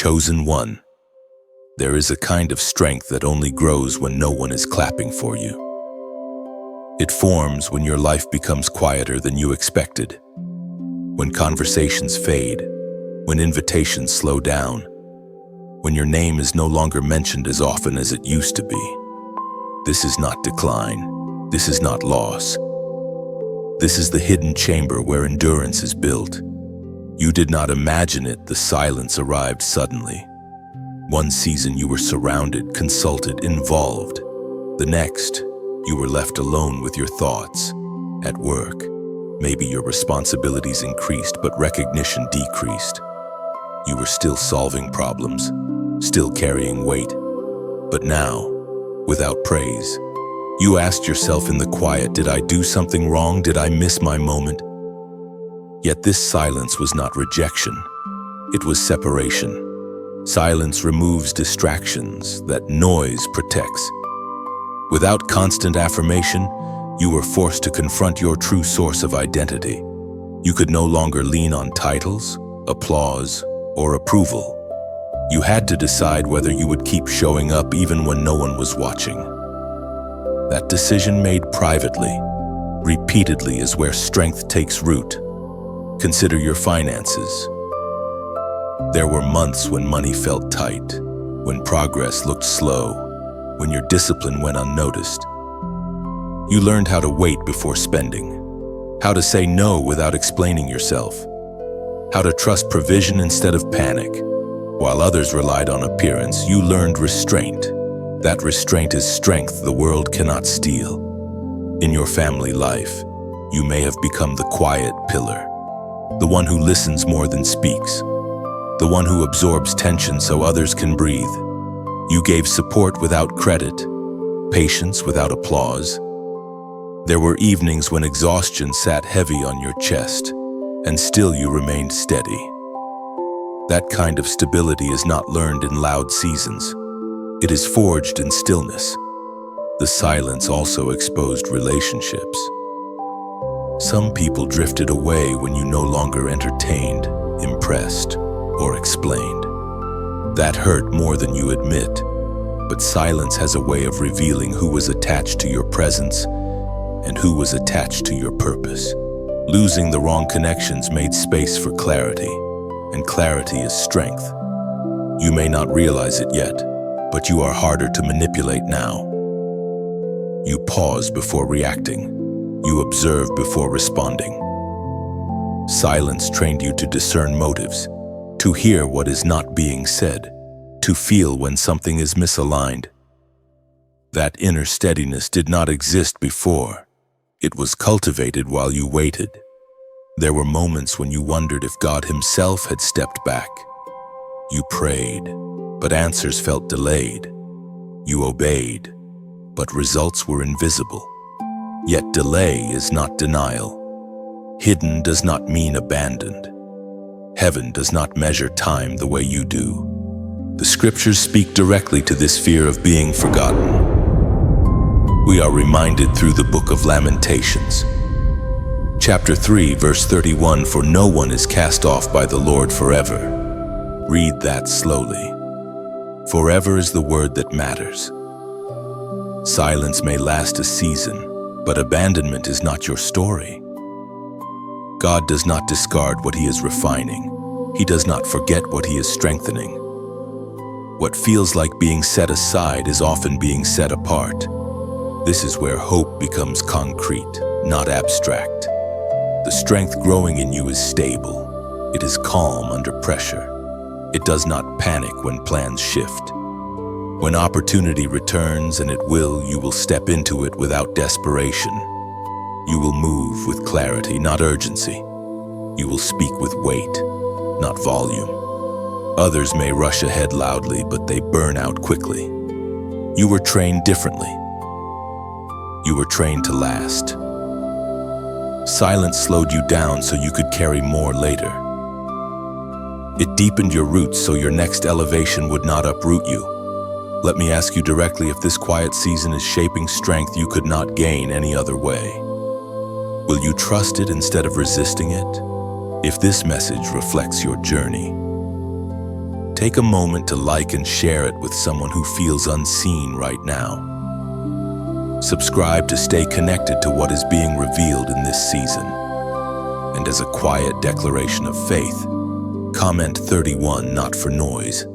Chosen one. There is a kind of strength that only grows when no one is clapping for you. It forms when your life becomes quieter than you expected, when conversations fade, when invitations slow down, when your name is no longer mentioned as often as it used to be. This is not decline. This is not loss. This is the hidden chamber where endurance is built. You did not imagine it, the silence arrived suddenly. One season you were surrounded, consulted, involved. The next, you were left alone with your thoughts. At work, maybe your responsibilities increased, but recognition decreased. You were still solving problems, still carrying weight. But now, without praise, you asked yourself in the quiet, did I do something wrong? Did I miss my moment? Yet this silence was not rejection. It was separation. Silence removes distractions that noise protects. Without constant affirmation, you were forced to confront your true source of identity. You could no longer lean on titles, applause, or approval. You had to decide whether you would keep showing up even when no one was watching. That decision made privately, repeatedly, is where strength takes root. Consider your finances. There were months when money felt tight, when progress looked slow, when your discipline went unnoticed. You learned how to wait before spending, how to say no without explaining yourself, how to trust provision instead of panic. While others relied on appearance, you learned restraint. That restraint is strength the world cannot steal. In your family life, you may have become the quiet pillar, the one who listens more than speaks, the one who absorbs tension so others can breathe. You gave support without credit, patience without applause. There were evenings when exhaustion sat heavy on your chest, and still you remained steady. That kind of stability is not learned in loud seasons. It is forged in stillness. The silence also exposed relationships. Some people drifted away when you no longer entertained, impressed, or explained. That hurt more than you admit, but silence has a way of revealing who was attached to your presence and who was attached to your purpose. Losing the wrong connections made space for clarity, and clarity is strength. You may not realize it yet, but you are harder to manipulate now. You pause before reacting. You observe before responding. Silence trained you to discern motives, to hear what is not being said, to feel when something is misaligned. That inner steadiness did not exist before. It was cultivated while you waited. There were moments when you wondered if God Himself had stepped back. You prayed, but answers felt delayed. You obeyed, but results were invisible. Yet delay is not denial. Hidden does not mean abandoned. Heaven does not measure time the way you do. The scriptures speak directly to this fear of being forgotten. We are reminded through the book of Lamentations. Chapter 3, verse 31, for no one is cast off by the Lord forever. Read that slowly. Forever is the word that matters. Silence may last a season, but abandonment is not your story. God does not discard what He is refining. He does not forget what He is strengthening. What feels like being set aside is often being set apart. This is where hope becomes concrete, not abstract. The strength growing in you is stable. It is calm under pressure. It does not panic when plans shift. When opportunity returns, and it will, you will step into it without desperation. You will move with clarity, not urgency. You will speak with weight, not volume. Others may rush ahead loudly, but they burn out quickly. You were trained differently. You were trained to last. Silence slowed you down so you could carry more later. It deepened your roots so your next elevation would not uproot you. Let me ask you directly if this quiet season is shaping strength you could not gain any other way. Will you trust it instead of resisting it? If this message reflects your journey, take a moment to like and share it with someone who feels unseen right now. Subscribe to stay connected to what is being revealed in this season. And as a quiet declaration of faith, comment 31 not for noise,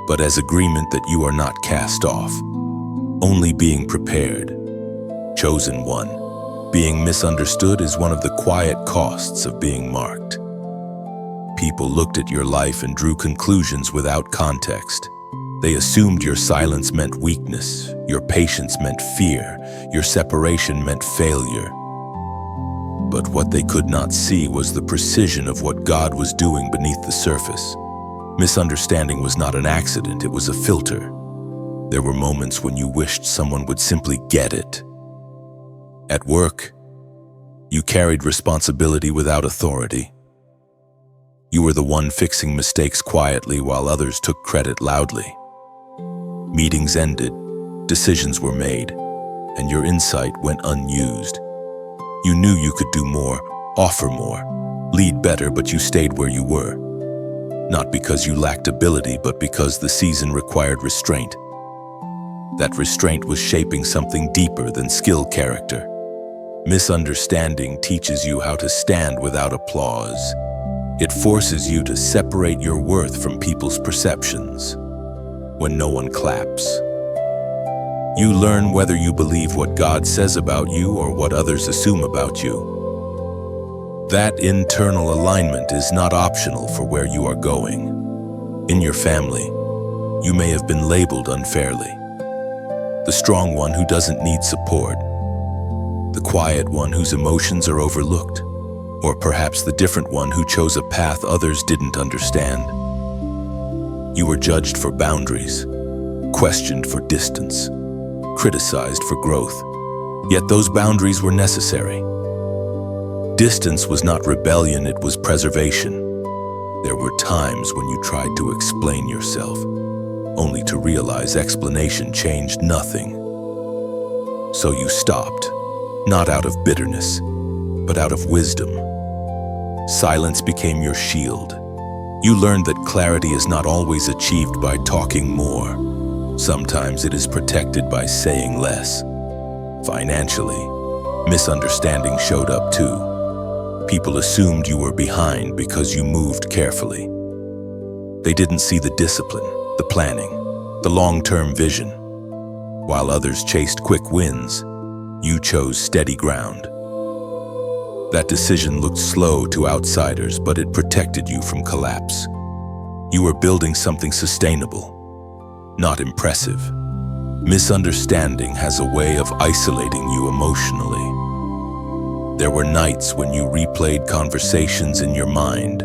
but as agreement that you are not cast off, only being prepared. Chosen one, being misunderstood is one of the quiet costs of being marked. People looked at your life and drew conclusions without context. They assumed your silence meant weakness, your patience meant fear, your separation meant failure. But what they could not see was the precision of what God was doing beneath the surface. Misunderstanding was not an accident, it was a filter. There were moments when you wished someone would simply get it. At work, you carried responsibility without authority. You were the one fixing mistakes quietly while others took credit loudly. Meetings ended, decisions were made, and your insight went unused. You knew you could do more, offer more, lead better, but you stayed where you were. Not because you lacked ability, but because the season required restraint. That restraint was shaping something deeper than skill character. Misunderstanding teaches you how to stand without applause. It forces you to separate your worth from people's perceptions. When no one claps, you learn whether you believe what God says about you or what others assume about you. That internal alignment is not optional for where you are going. In your family, you may have been labeled unfairly. The strong one who doesn't need support. The quiet one whose emotions are overlooked. Or perhaps the different one who chose a path others didn't understand. You were judged for boundaries, questioned for distance, criticized for growth. Yet those boundaries were necessary. Distance was not rebellion, it was preservation. There were times when you tried to explain yourself, only to realize explanation changed nothing. So you stopped, not out of bitterness, but out of wisdom. Silence became your shield. You learned that clarity is not always achieved by talking more. Sometimes it is protected by saying less. Financially, misunderstanding showed up too. People assumed you were behind because you moved carefully. They didn't see the discipline, the planning, the long-term vision. While others chased quick wins, you chose steady ground. That decision looked slow to outsiders, but it protected you from collapse. You were building something sustainable, not impressive. Misunderstanding has a way of isolating you emotionally. There were nights when you replayed conversations in your mind,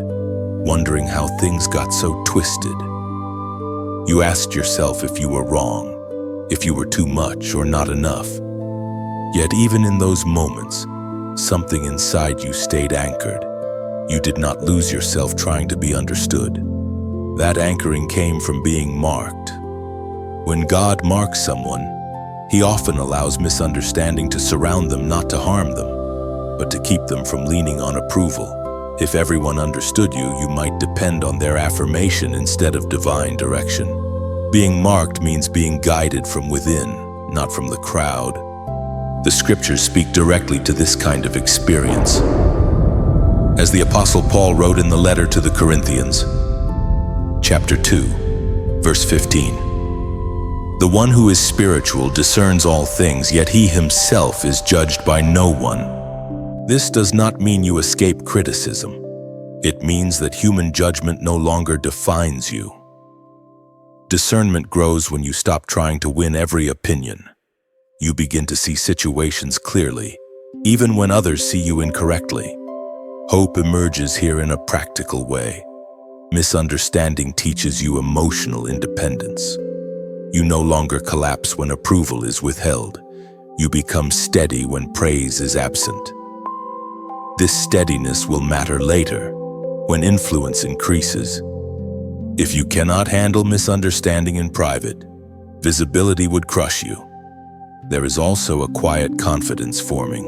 wondering how things got so twisted. You asked yourself if you were wrong, if you were too much or not enough. Yet even in those moments, something inside you stayed anchored. You did not lose yourself trying to be understood. That anchoring came from being marked. When God marks someone, He often allows misunderstanding to surround them, not to harm them, but to keep them from leaning on approval. If everyone understood you, you might depend on their affirmation instead of divine direction. Being marked means being guided from within, not from the crowd. The scriptures speak directly to this kind of experience. As the Apostle Paul wrote in the letter to the Corinthians, chapter 2, verse 15, "The one who is spiritual discerns all things, yet he himself is judged by no one." This does not mean you escape criticism. It means that human judgment no longer defines you. Discernment grows when you stop trying to win every opinion. You begin to see situations clearly, even when others see you incorrectly. Hope emerges here in a practical way. Misunderstanding teaches you emotional independence. You no longer collapse when approval is withheld. You become steady when praise is absent. This steadiness will matter later, when influence increases. If you cannot handle misunderstanding in private, visibility would crush you. There is also a quiet confidence forming.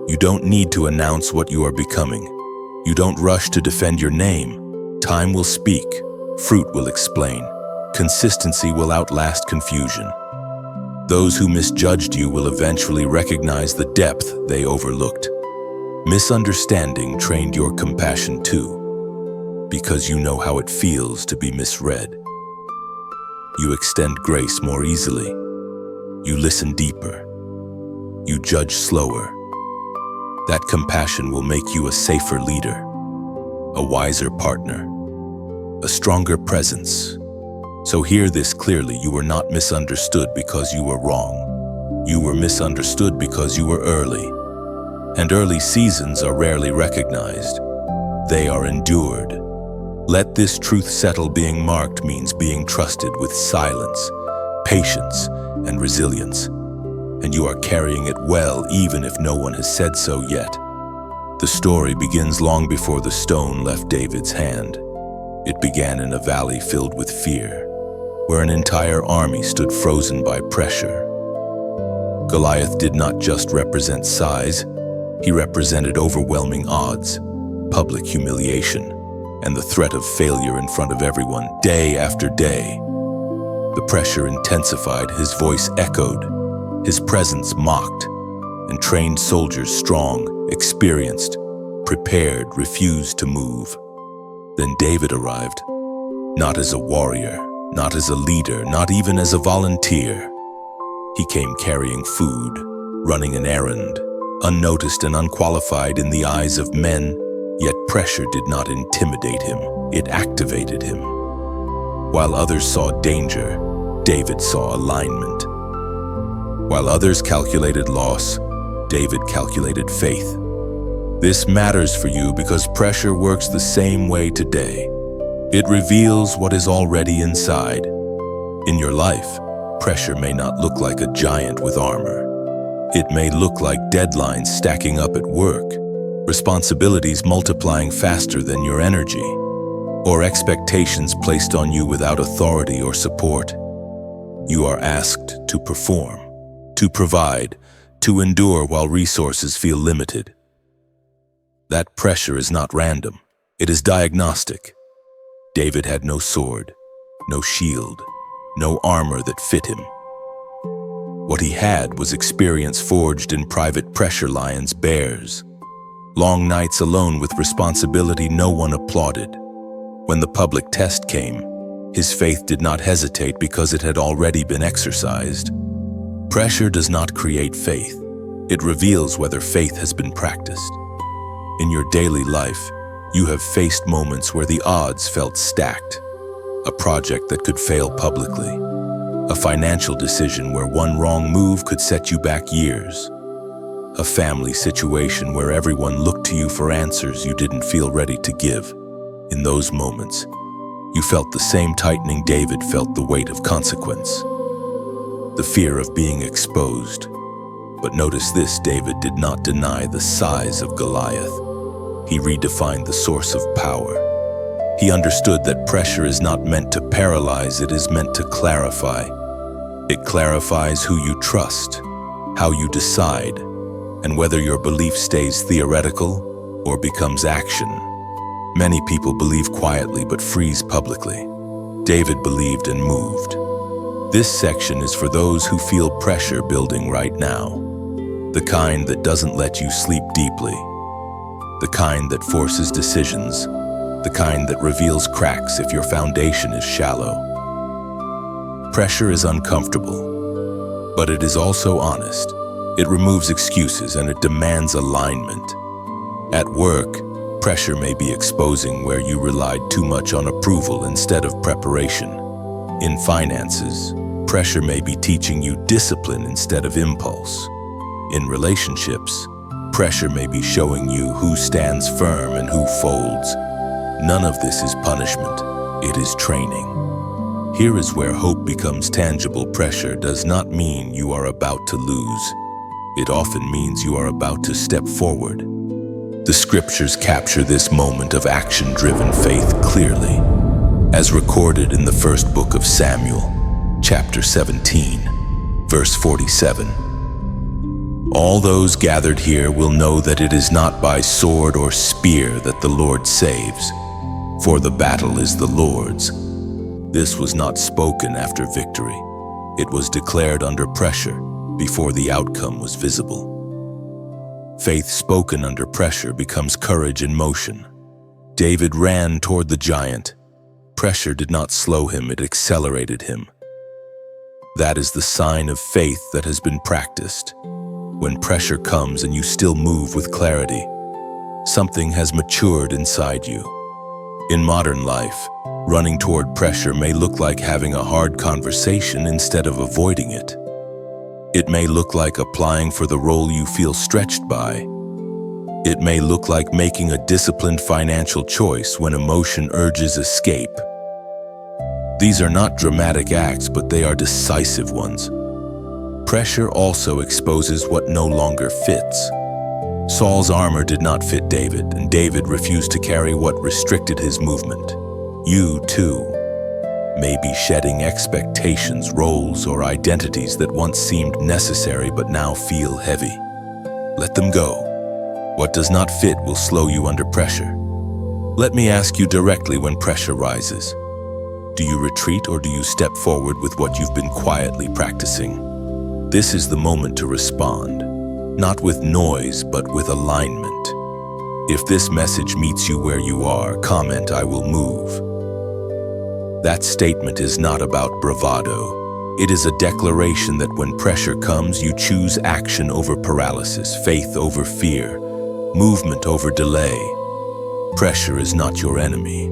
You don't need to announce what you are becoming. You don't rush to defend your name. Time will speak. Fruit will explain. Consistency will outlast confusion. Those who misjudged you will eventually recognize the depth they overlooked. Misunderstanding trained your compassion too, because you know how it feels to be misread. You extend grace more easily. You listen deeper. You judge slower. That compassion will make you a safer leader, a wiser partner, a stronger presence. So hear this clearly: you were not misunderstood because you were wrong. You were misunderstood because you were early. And early seasons are rarely recognized. They are endured. Let this truth settle: being marked means being trusted with silence, patience, and resilience. And you are carrying it well, even if no one has said so yet. The story begins long before the stone left David's hand. It began in a valley filled with fear, where an entire army stood frozen by pressure. Goliath did not just represent size, he represented overwhelming odds, public humiliation, and the threat of failure in front of everyone, day after day. The pressure intensified, his voice echoed, his presence mocked, and trained soldiers, strong, experienced, prepared, refused to move. Then David arrived, not as a warrior, not as a leader, not even as a volunteer. He came carrying food, running an errand, unnoticed and unqualified in the eyes of men, yet pressure did not intimidate him, it activated him. While others saw danger, David saw alignment. While others calculated loss, David calculated faith. This matters for you because pressure works the same way today. It reveals what is already inside. In your life, pressure may not look like a giant with armor. It may look like deadlines stacking up at work, responsibilities multiplying faster than your energy, or expectations placed on you without authority or support. You are asked to perform, to provide, to endure while resources feel limited. That pressure is not random. It is diagnostic. David had no sword, no shield, no armor that fit him. What he had was experience forged in private pressure lions, bears. Long nights alone with responsibility no one applauded. When the public test came, his faith did not hesitate because it had already been exercised. Pressure does not create faith. It reveals whether faith has been practiced. In your daily life, you have faced moments where the odds felt stacked. A project that could fail publicly. A financial decision where one wrong move could set you back years. A family situation where everyone looked to you for answers you didn't feel ready to give. In those moments, you felt the same tightening David felt: the weight of consequence. The fear of being exposed. But notice this: David did not deny the size of Goliath. He redefined the source of power. He understood that pressure is not meant to paralyze, it is meant to clarify. It clarifies who you trust, how you decide, and whether your belief stays theoretical or becomes action. Many people believe quietly but freeze publicly. David believed and moved. This section is for those who feel pressure building right now. The kind that doesn't let you sleep deeply. The kind that forces decisions. The kind that reveals cracks if your foundation is shallow. Pressure is uncomfortable, but it is also honest. It removes excuses and it demands alignment. At work, pressure may be exposing where you relied too much on approval instead of preparation. In finances, pressure may be teaching you discipline instead of impulse. In relationships, pressure may be showing you who stands firm and who folds. None of this is punishment, it is training. Here is where hope becomes tangible. Pressure does not mean you are about to lose. It often means you are about to step forward. The scriptures capture this moment of action-driven faith clearly, as recorded in the first book of Samuel, chapter 17, verse 47. All those gathered here will know that it is not by sword or spear that the Lord saves, for the battle is the Lord's, This was not spoken after victory. It was declared under pressure before the outcome was visible. Faith spoken under pressure becomes courage in motion. David ran toward the giant. Pressure did not slow him, it accelerated him. That is the sign of faith that has been practiced. When pressure comes and you still move with clarity, something has matured inside you. In modern life, running toward pressure may look like having a hard conversation instead of avoiding it. It may look like applying for the role you feel stretched by. It may look like making a disciplined financial choice when emotion urges escape. These are not dramatic acts, but they are decisive ones. Pressure also exposes what no longer fits. Saul's armor did not fit David, and David refused to carry what restricted his movement. You, too, may be shedding expectations, roles, or identities that once seemed necessary but now feel heavy. Let them go. What does not fit will slow you under pressure. Let me ask you directly, when pressure rises, do you retreat or do you step forward with what you've been quietly practicing? This is the moment to respond, not with noise, but with alignment. If this message meets you where you are, comment, "I will move." That statement is not about bravado. It is a declaration that when pressure comes, you choose action over paralysis, faith over fear, movement over delay. Pressure is not your enemy.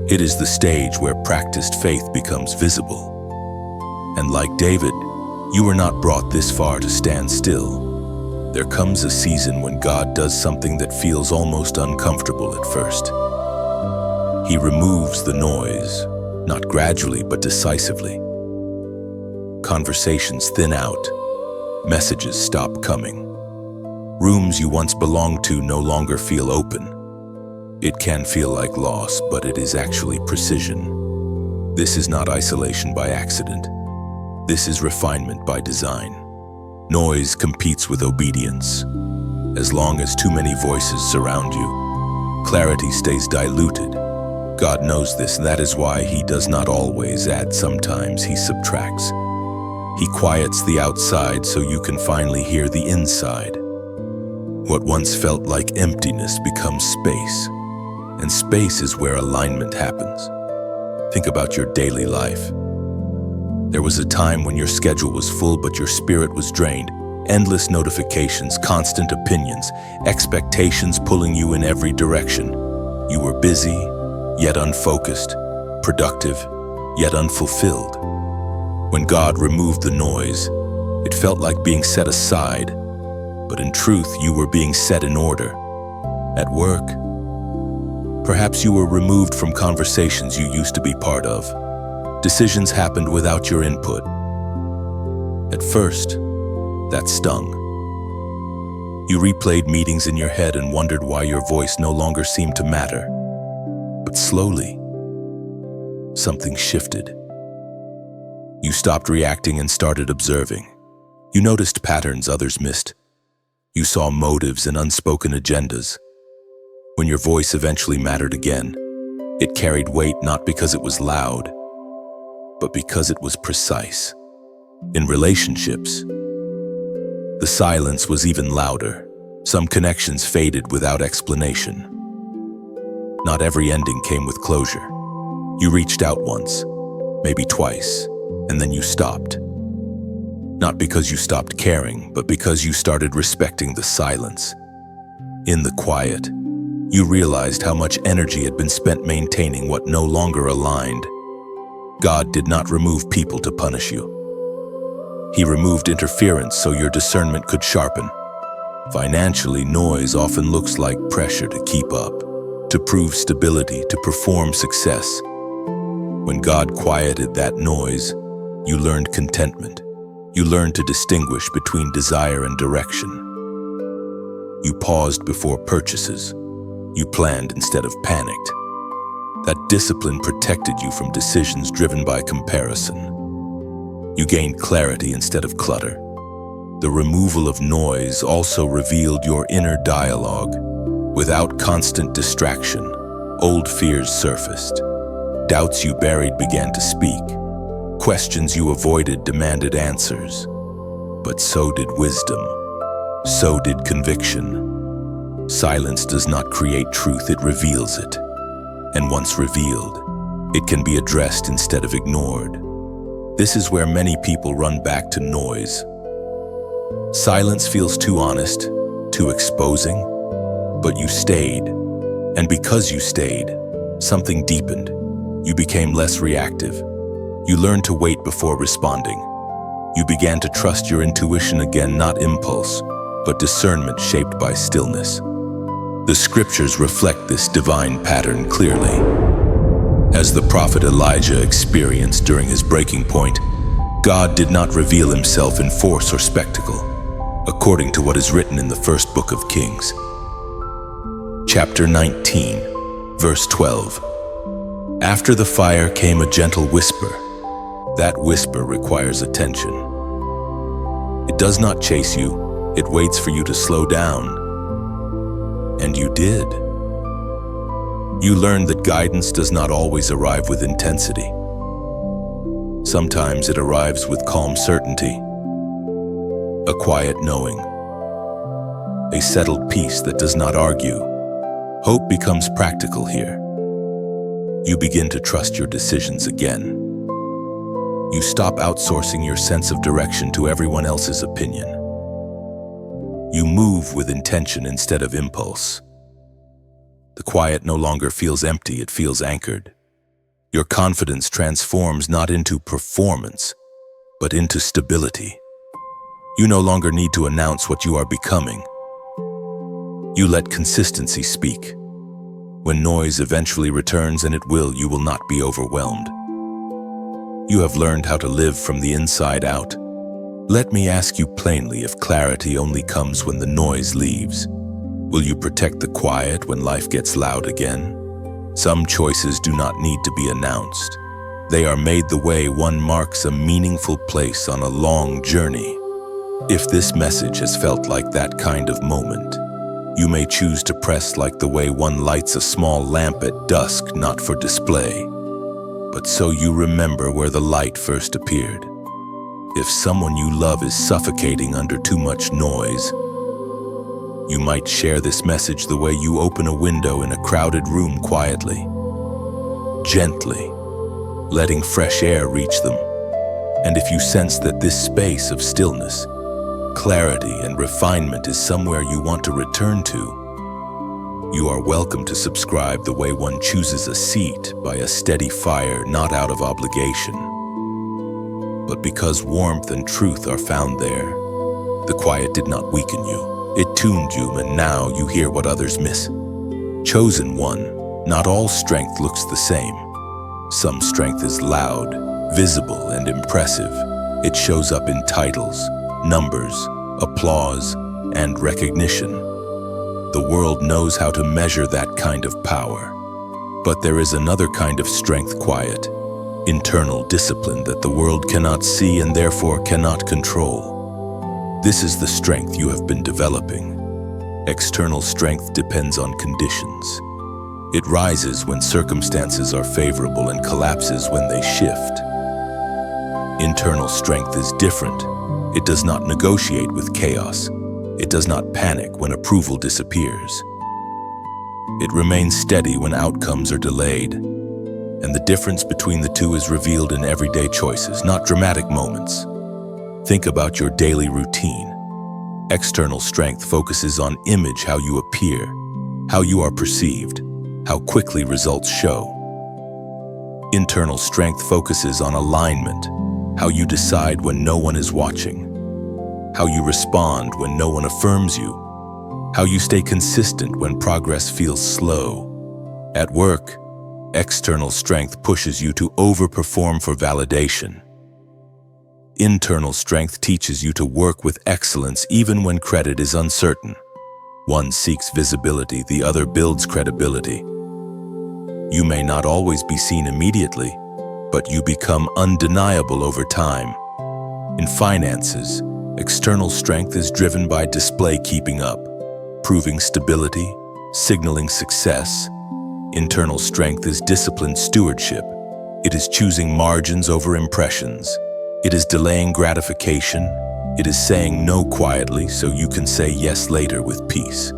It is the stage where practiced faith becomes visible. And like David, you were not brought this far to stand still. There comes a season when God does something that feels almost uncomfortable at first. He removes the noise, not gradually but decisively. Conversations thin out. Messages stop coming. Rooms you once belonged to no longer feel open. It can feel like loss, but it is actually precision. This is not isolation by accident. This is refinement by design. Noise competes with obedience. As long as too many voices surround you, clarity stays diluted. God knows this, and that is why He does not always add. Sometimes He subtracts. He quiets the outside so you can finally hear the inside. What once felt like emptiness becomes space, and space is where alignment happens. Think about your daily life. There was a time when your schedule was full, but your spirit was drained. Endless notifications, constant opinions, expectations pulling you in every direction. You were busy, yet unfocused, productive, yet unfulfilled. When God removed the noise, it felt like being set aside, but in truth, you were being set in order. At work, perhaps you were removed from conversations you used to be part of. Decisions happened without your input. At first, that stung. You replayed meetings in your head and wondered why your voice no longer seemed to matter. But slowly, something shifted. You stopped reacting and started observing. You noticed patterns others missed. You saw motives and unspoken agendas. When your voice eventually mattered again, it carried weight not because it was loud, but because it was precise. In relationships, the silence was even louder. Some connections faded without explanation. Not every ending came with closure. You reached out once, maybe twice, and then you stopped. Not because you stopped caring, but because you started respecting the silence. In the quiet, you realized how much energy had been spent maintaining what no longer aligned. God did not remove people to punish you. He removed interference so your discernment could sharpen. Financially, noise often looks like pressure to keep up, to prove stability, to perform success. When God quieted that noise, you learned contentment. You learned to distinguish between desire and direction. You paused before purchases. You planned instead of panicked. That discipline protected you from decisions driven by comparison. You gained clarity instead of clutter. The removal of noise also revealed your inner dialogue. Without constant distraction, old fears surfaced. Doubts you buried began to speak. Questions you avoided demanded answers. But so did wisdom. So did conviction. Silence does not create truth, it reveals it. And once revealed, it can be addressed instead of ignored. This is where many people run back to noise. Silence feels too honest, too exposing, but you stayed. And because you stayed, something deepened. You became less reactive. You learned to wait before responding. You began to trust your intuition again, not impulse, but discernment shaped by stillness. The scriptures reflect this divine pattern clearly. As the prophet Elijah experienced during his breaking point, God did not reveal himself in force or spectacle, according to what is written in the first book of Kings. Chapter 19, verse 12. After the fire came a gentle whisper. That whisper requires attention. It does not chase you, it waits for you to slow down. And you did. You learned that guidance does not always arrive with intensity. Sometimes it arrives with calm certainty, a quiet knowing, a settled peace that does not argue. Hope becomes practical here. You begin to trust your decisions again. You stop outsourcing your sense of direction to everyone else's opinion. You move with intention instead of impulse. The quiet no longer feels empty, it feels anchored. Your confidence transforms not into performance, but into stability. You no longer need to announce what you are becoming. You let consistency speak. When noise eventually returns, and it will, you will not be overwhelmed. You have learned how to live from the inside out. Let me ask you plainly, if clarity only comes when the noise leaves, will you protect the quiet when life gets loud again? Some choices do not need to be announced. They are made the way one marks a meaningful place on a long journey. If this message has felt like that kind of moment, you may choose to press like the way one lights a small lamp at dusk, not for display, but so you remember where the light first appeared. If someone you love is suffocating under too much noise, you might share this message the way you open a window in a crowded room quietly, gently, letting fresh air reach them. And if you sense that this space of stillness, clarity, and refinement is somewhere you want to return to, you are welcome to subscribe the way one chooses a seat by a steady fire, not out of obligation, but because warmth and truth are found there. The quiet did not weaken you. It tuned you, and now you hear what others miss. Chosen one, not all strength looks the same. Some strength is loud, visible, and impressive. It shows up in titles, numbers, applause, and recognition. The world knows how to measure that kind of power. But there is another kind of strength, quiet, internal discipline that the world cannot see and therefore cannot control. This is the strength you have been developing. External strength depends on conditions. It rises when circumstances are favorable and collapses when they shift. Internal strength is different. It does not negotiate with chaos. It does not panic when approval disappears. It remains steady when outcomes are delayed. And the difference between the two is revealed in everyday choices, not dramatic moments. Think about your daily routine. External strength focuses on image, how you appear, how you are perceived, how quickly results show. Internal strength focuses on alignment, how you decide when no one is watching, how you respond when no one affirms you, how you stay consistent when progress feels slow. At work, external strength pushes you to overperform for validation. Internal strength teaches you to work with excellence even when credit is uncertain. One seeks visibility, the other builds credibility. You may not always be seen immediately, but you become undeniable over time. In finances, external strength is driven by display, keeping up, proving stability, signaling success. Internal strength is disciplined stewardship, It is choosing margins over impressions. It is delaying gratification. It is saying no quietly so you can say yes later with peace.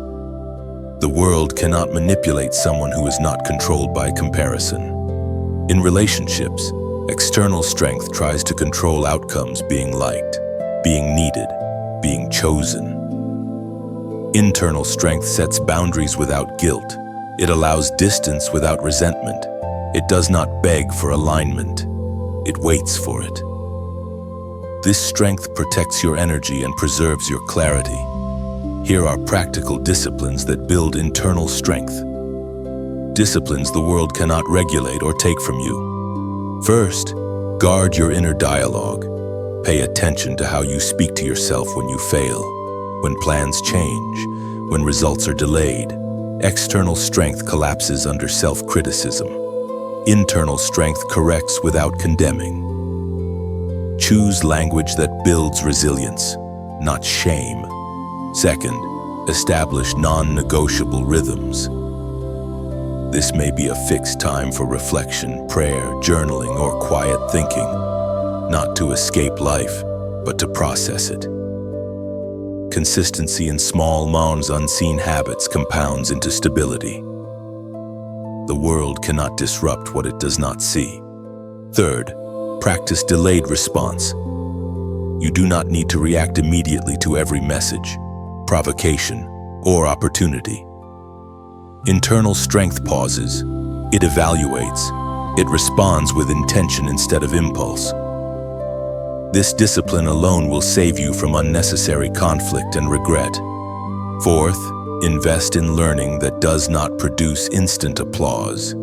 The world cannot manipulate someone who is not controlled by comparison. In relationships, external strength tries to control outcomes: being liked, being needed, being chosen. Internal strength sets boundaries without guilt. It allows distance without resentment. It does not beg for alignment. It waits for it. This strength protects your energy and preserves your clarity. Here are practical disciplines that build internal strength. Disciplines the world cannot regulate or take from you. First, guard your inner dialogue. Pay attention to how you speak to yourself when you fail, when plans change, when results are delayed. External strength collapses under self-criticism. Internal strength corrects without condemning. Choose language that builds resilience, not shame. Second, establish non-negotiable rhythms. This may be a fixed time for reflection, prayer, journaling, or quiet thinking, not to escape life, but to process it. Consistency in small, unseen habits compounds into stability. The world cannot disrupt what it does not see. Third, practice delayed response. You do not need to react immediately to every message, provocation, or opportunity. Internal strength pauses. It evaluates. It responds with intention instead of impulse. This discipline alone will save you from unnecessary conflict and regret. Fourth, invest in learning that does not produce instant applause.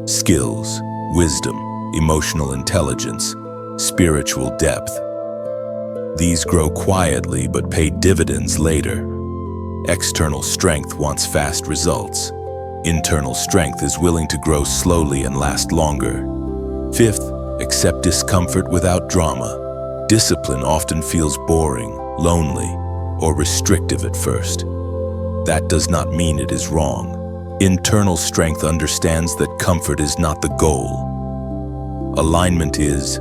Skills, wisdom, emotional intelligence, spiritual depth. These grow quietly but pay dividends later. External strength wants fast results. Internal strength is willing to grow slowly and last longer. Fifth, accept discomfort without drama. Discipline often feels boring, lonely, or restrictive at first. That does not mean it is wrong. Internal strength understands that comfort is not the goal. Alignment is,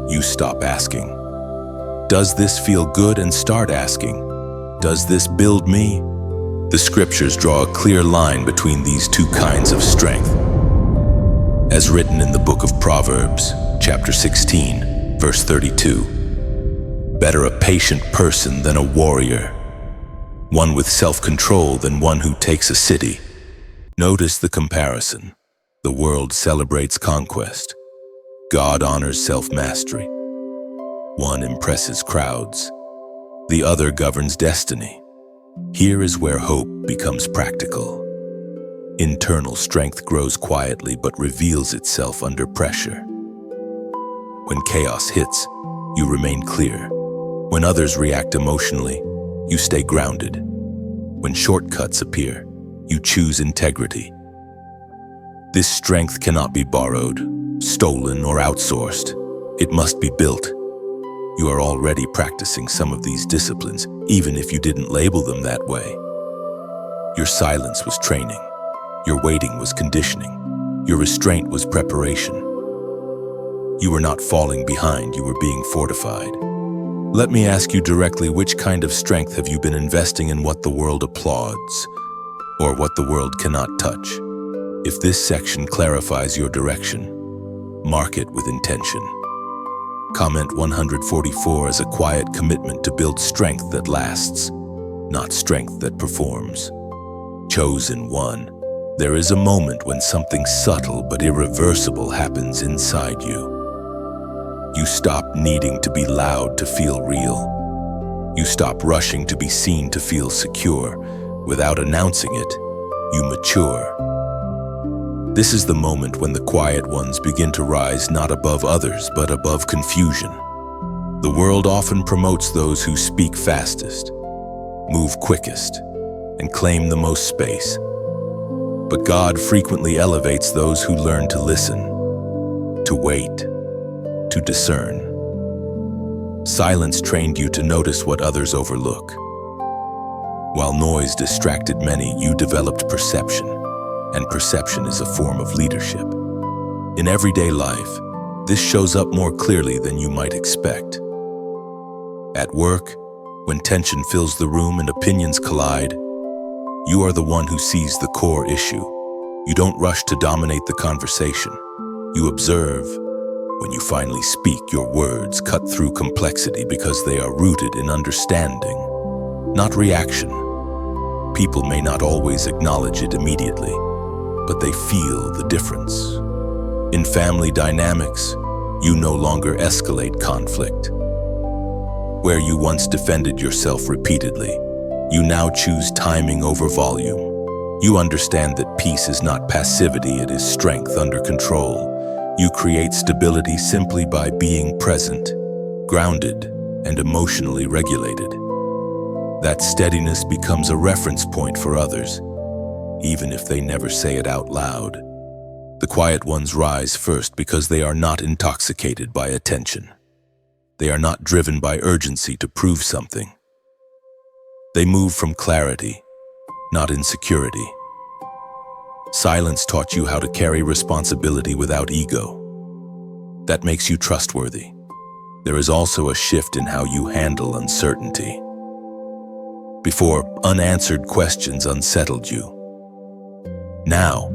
you stop asking, does this feel good, and start asking, does this build me? The scriptures draw a clear line between these two kinds of strength. As written in the book of Proverbs, chapter 16, verse 32, better a patient person than a warrior, one with self-control than one who takes a city. Notice the comparison. The world celebrates conquest. God honors self-mastery. One impresses crowds. The other governs destiny. Here is where hope becomes practical. Internal strength grows quietly but reveals itself under pressure. When chaos hits, you remain clear. When others react emotionally, you stay grounded. When shortcuts appear, you choose integrity. This strength cannot be borrowed, stolen, or outsourced. It must be built. You are already practicing some of these disciplines, even if you didn't label them that way. Your silence was training. Your waiting was conditioning. Your restraint was preparation. You were not falling behind, you were being fortified. Let me ask you directly, which kind of strength have you been investing in what the world applauds, or what the world cannot touch? If this section clarifies your direction, mark it with intention. Comment 144 as a quiet commitment to build strength that lasts, not strength that performs. Chosen one. There is a moment when something subtle but irreversible happens inside you. You stop needing to be loud to feel real. You stop rushing to be seen to feel secure. Without announcing it, you mature. This is the moment when the quiet ones begin to rise not above others, but above confusion. The world often promotes those who speak fastest, move quickest, and claim the most space. But God frequently elevates those who learn to listen, to wait, to discern. Silence trained you to notice what others overlook. While noise distracted many, you developed perception, and perception is a form of leadership. In everyday life, this shows up more clearly than you might expect. At work, when tension fills the room and opinions collide, you are the one who sees the core issue. You don't rush to dominate the conversation. You observe. When you finally speak, your words cut through complexity because they are rooted in understanding, not reaction. People may not always acknowledge it immediately, but they feel the difference. In family dynamics, you no longer escalate conflict. Where you once defended yourself repeatedly, you now choose timing over volume. You understand that peace is not passivity, it is strength under control. You create stability simply by being present, grounded, and emotionally regulated. That steadiness becomes a reference point for others, even if they never say it out loud. The quiet ones rise first because they are not intoxicated by attention. They are not driven by urgency to prove something. They move from clarity, not insecurity. Silence taught you how to carry responsibility without ego. That makes you trustworthy. There is also a shift in how you handle uncertainty. Before, unanswered questions unsettled you. Now,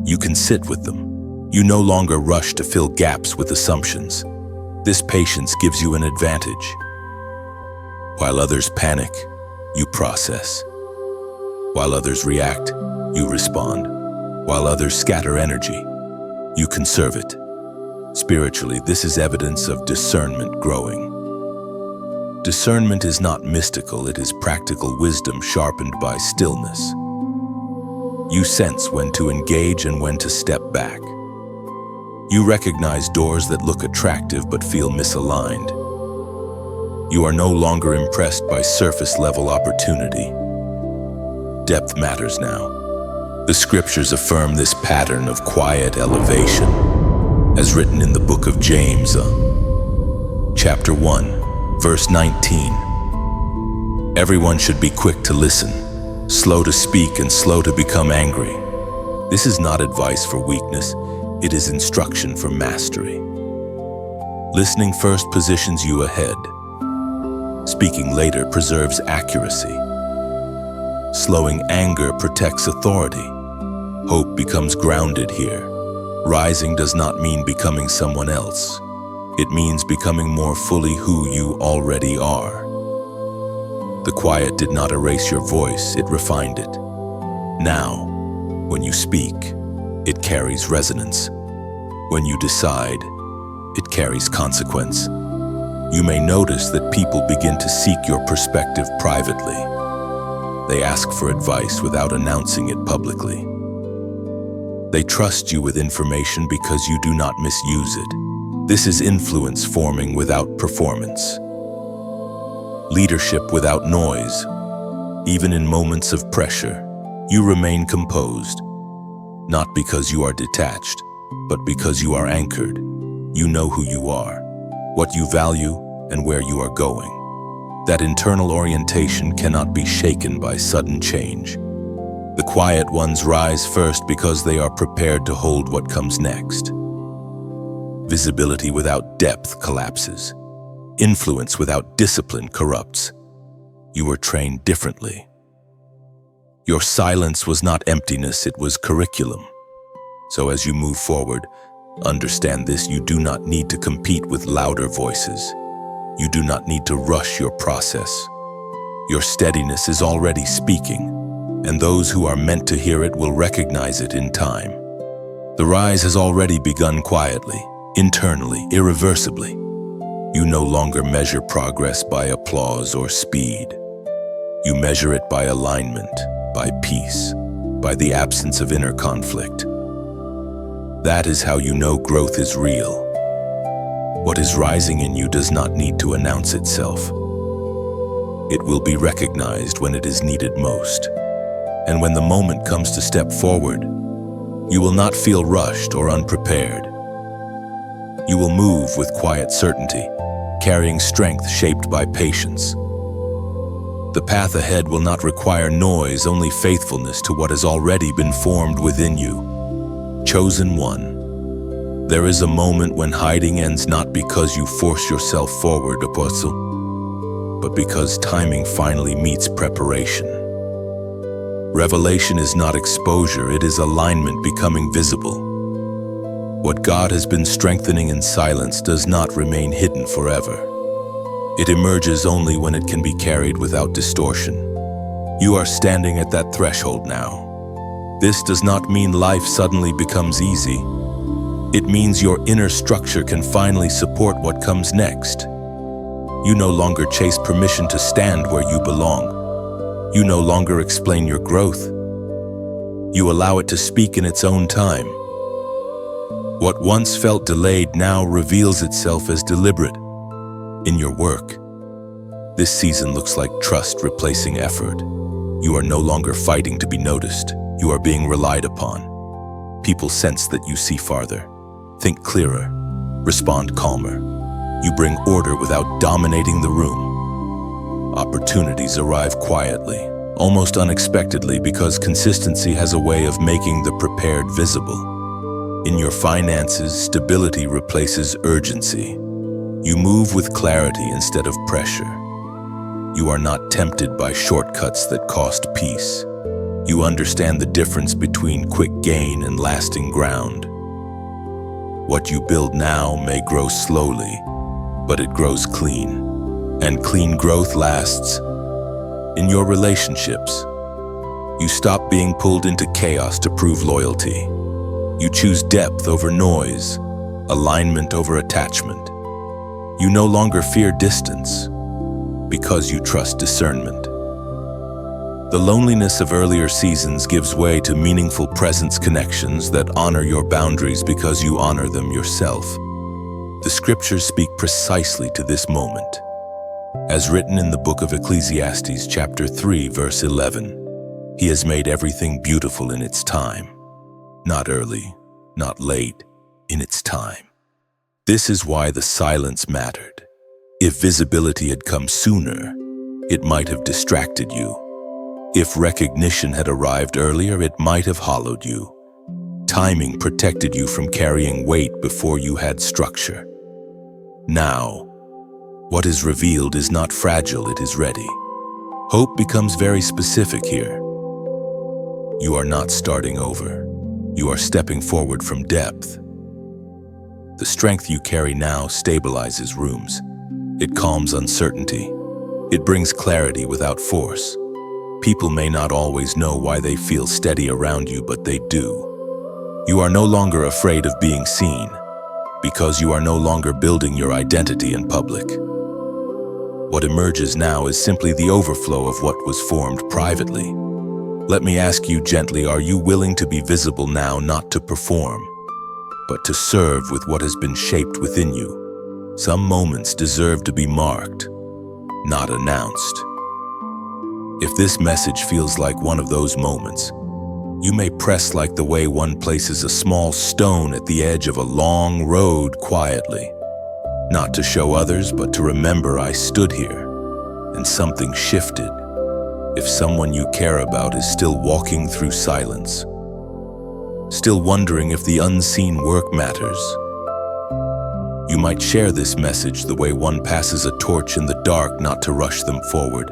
you can sit with them. You no longer rush to fill gaps with assumptions. This patience gives you an advantage. While others panic, you process. While others react, you respond. While others scatter energy, you conserve it. Spiritually, this is evidence of discernment growing. Discernment is not mystical, it is practical wisdom sharpened by stillness. You sense when to engage and when to step back. You recognize doors that look attractive but feel misaligned. You are no longer impressed by surface-level opportunity. Depth matters now. The scriptures affirm this pattern of quiet elevation, as written in the book of James, chapter 1, verse 19. Everyone should be quick to listen, slow to speak, and slow to become angry. This is not advice for weakness, it is instruction for mastery. Listening first positions you ahead. Speaking later preserves accuracy. Slowing anger protects authority. Hope becomes grounded here. Rising does not mean becoming someone else. It means becoming more fully who you already are. The quiet did not erase your voice, it refined it. Now, when you speak, it carries resonance. When you decide, it carries consequence. You may notice that people begin to seek your perspective privately. They ask for advice without announcing it publicly. They trust you with information because you do not misuse it. This is influence forming without performance. Leadership without noise. Even in moments of pressure, you remain composed. Not because you are detached, but because you are anchored. You know who you are, what you value, and where you are going. That internal orientation cannot be shaken by sudden change. The quiet ones rise first because they are prepared to hold what comes next. Visibility without depth collapses. Influence without discipline corrupts. You were trained differently. Your silence was not emptiness, it was curriculum. So as you move forward, understand this: you do not need to compete with louder voices. You do not need to rush your process. Your steadiness is already speaking, and those who are meant to hear it will recognize it in time. The rise has already begun quietly, internally, irreversibly. You no longer measure progress by applause or speed. You measure it by alignment, by peace, by the absence of inner conflict. That is how you know growth is real. What is rising in you does not need to announce itself. It will be recognized when it is needed most. And when the moment comes to step forward, you will not feel rushed or unprepared. You will move with quiet certainty, carrying strength shaped by patience. The path ahead will not require noise, only faithfulness to what has already been formed within you. Chosen one, There is a moment when hiding ends not because you force yourself forward, apostle, but because timing finally meets preparation. Revelation is not exposure, it is alignment becoming visible. What God has been strengthening in silence does not remain hidden forever. It emerges only when it can be carried without distortion. You are standing at that threshold now. This does not mean life suddenly becomes easy. It means your inner structure can finally support what comes next. You no longer chase permission to stand where you belong. You no longer explain your growth. You allow it to speak in its own time. What once felt delayed now reveals itself as deliberate in your work. This season looks like trust replacing effort. You are no longer fighting to be noticed. You are being relied upon. People sense that you see farther, think clearer, respond calmer. You bring order without dominating the room. Opportunities arrive quietly, almost unexpectedly, because consistency has a way of making the prepared visible. In your finances, stability replaces urgency. You move with clarity instead of pressure. You are not tempted by shortcuts that cost peace. You understand the difference between quick gain and lasting ground. What you build now may grow slowly, but it grows clean, and clean growth lasts. In your relationships, you stop being pulled into chaos to prove loyalty. You choose depth over noise, alignment over attachment. You no longer fear distance because you trust discernment. The loneliness of earlier seasons gives way to meaningful presence connections that honor your boundaries because you honor them yourself. The scriptures speak precisely to this moment. As written in the book of Ecclesiastes, chapter 3, verse 11, He has made everything beautiful in its time. Not early, not late, in its time. This is why the silence mattered. If visibility had come sooner, it might have distracted you. If recognition had arrived earlier, it might have hollowed you. Timing protected you from carrying weight before you had structure. Now, what is revealed is not fragile, it is ready. Hope becomes very specific here. You are not starting over. You are stepping forward from depth. The strength you carry now stabilizes rooms. It calms uncertainty. It brings clarity without force. People may not always know why they feel steady around you, but they do. You are no longer afraid of being seen, because you are no longer building your identity in public. What emerges now is simply the overflow of what was formed privately. Let me ask you gently, are you willing to be visible now, not to perform, but to serve with what has been shaped within you? Some moments deserve to be marked, not announced. If this message feels like one of those moments, you may press like the way one places a small stone at the edge of a long road quietly. Not to show others, but to remember I stood here, and something shifted. If someone you care about is still walking through silence, still wondering if the unseen work matters, you might share this message the way one passes a torch in the dark, not to rush them forward,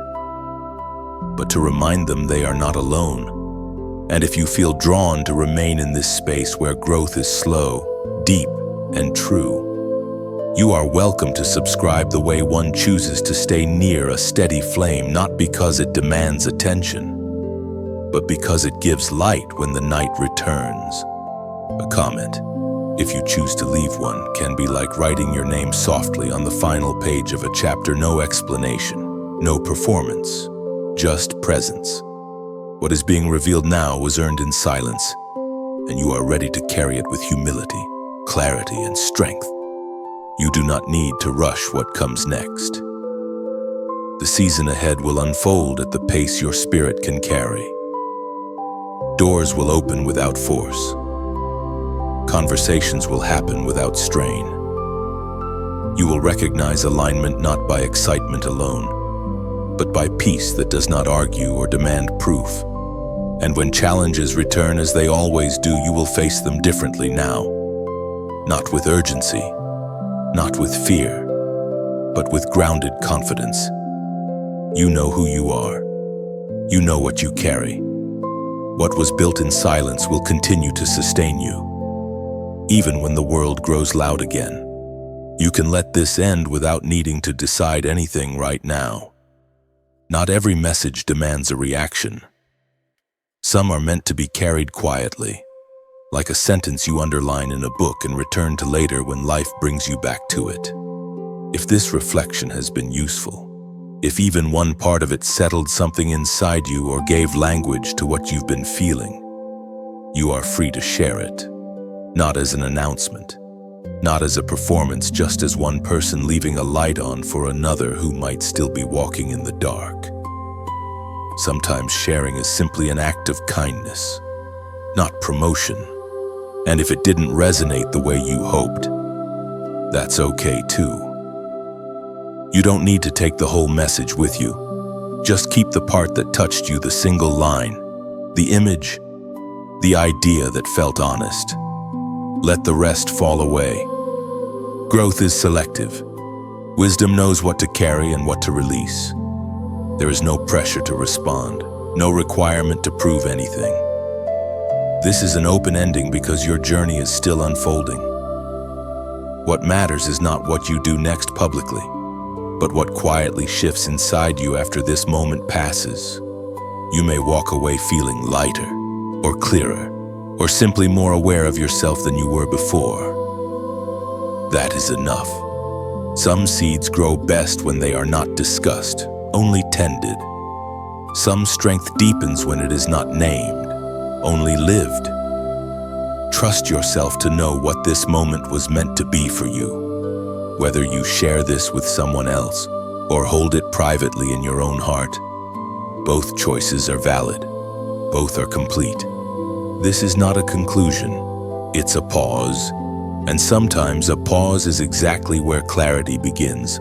but to remind them they are not alone. And if you feel drawn to remain in this space where growth is slow, deep, and true, you are welcome to subscribe the way one chooses to stay near a steady flame, not because it demands attention, but because it gives light when the night returns. A comment, if you choose to leave one, can be like writing your name softly on the final page of a chapter. No explanation, no performance, just presence. What is being revealed now was earned in silence, and you are ready to carry it with humility, clarity, and strength. You do not need to rush what comes next. The season ahead will unfold at the pace your spirit can carry. Doors will open without force. Conversations will happen without strain. You will recognize alignment not by excitement alone, but by peace that does not argue or demand proof. And when challenges return, as they always do, you will face them differently now. Not with urgency, not with fear, but with grounded confidence. You know who you are. You know what you carry. What was built in silence will continue to sustain you. Even when the world grows loud again, you can let this end without needing to decide anything right now. Not every message demands a reaction. Some are meant to be carried quietly, like a sentence you underline in a book and return to later when life brings you back to it. If this reflection has been useful, if even one part of it settled something inside you or gave language to what you've been feeling, you are free to share it. Not as an announcement, not as a performance, just as one person leaving a light on for another who might still be walking in the dark. Sometimes sharing is simply an act of kindness, not promotion. And if it didn't resonate the way you hoped, that's okay too. You don't need to take the whole message with you. Just keep the part that touched you, the single line, the image, the idea that felt honest. Let the rest fall away. Growth is selective. Wisdom knows what to carry and what to release. There is no pressure to respond, no requirement to prove anything. This is an open ending because your journey is still unfolding. What matters is not what you do next publicly, but what quietly shifts inside you after this moment passes. You may walk away feeling lighter, or clearer, or simply more aware of yourself than you were before. That is enough. Some seeds grow best when they are not discussed, only tended. Some strength deepens when it is not named, only lived. Trust yourself to know what this moment was meant to be for you. Whether you share this with someone else or hold it privately in your own heart, both choices are valid. Both are complete. This is not a conclusion. It's a pause. And sometimes a pause is exactly where clarity begins.